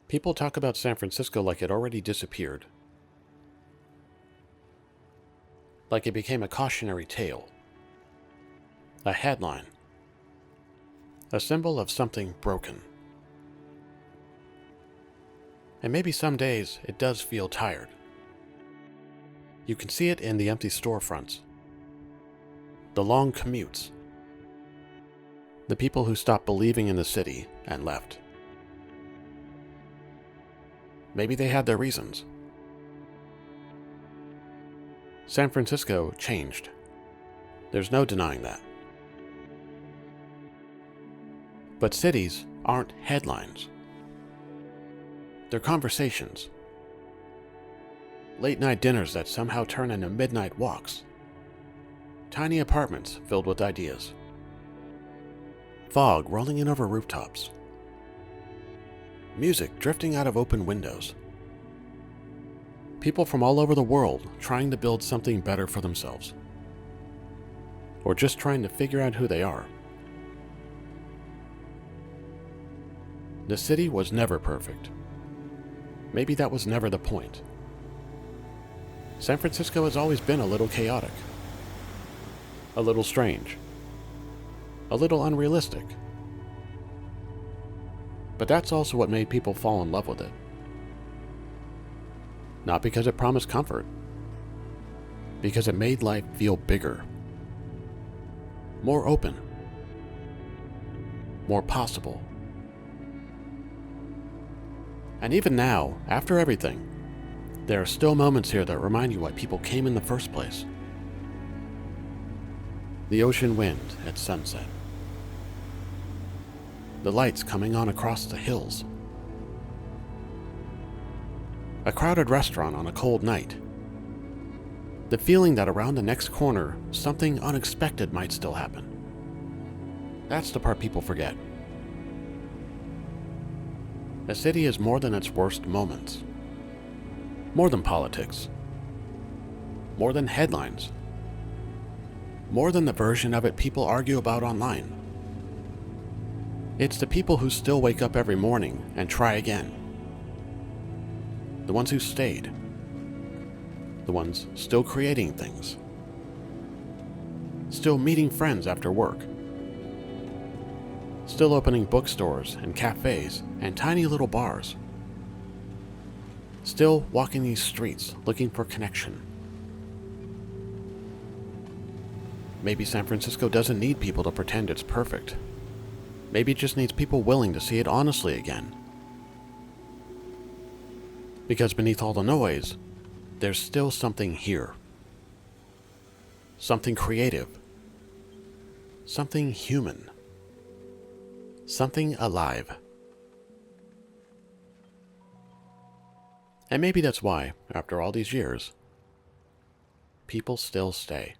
People talk about San Francisco like it already disappeared. Like it became a cautionary tale. A headline. A symbol of something broken. And maybe some days it does feel tired. You can see it in the empty storefronts, the long commutes, the people who stopped believing in the city and left. Maybe they had their reasons. San Francisco changed. There's no denying that. But cities aren't headlines. They're conversations. Late-night dinners that somehow turn into midnight walks. Tiny apartments filled with ideas. Fog rolling in over rooftops. Music drifting out of open windows. People from all over the world trying to build something better for themselves. Or just trying to figure out who they are. The city was never perfect. Maybe that was never the point. San Francisco has always been a little chaotic. A little strange. A little unrealistic. But that's also what made people fall in love with it. Not because it promised comfort. Because it made life feel bigger. More open. More possible. And even now, after everything, there are still moments here that remind you why people came in the first place. The ocean wind at sunset. The lights coming on across the hills. A crowded restaurant on a cold night. The feeling that around the next corner, something unexpected might still happen. That's the part people forget. A city is more than its worst moments. More than politics. More than headlines. More than the version of it people argue about online. It's the people who still wake up every morning and try again. The ones who stayed. The ones still creating things. Still meeting friends after work. Still opening bookstores and cafes and tiny little bars. Still walking these streets looking for connection. Maybe San Francisco doesn't need people to pretend it's perfect. Maybe it just needs people willing to see it honestly again. Because beneath all the noise, there's still something here. Something creative. Something human. Something alive. And maybe that's why, after all these years, people still stay.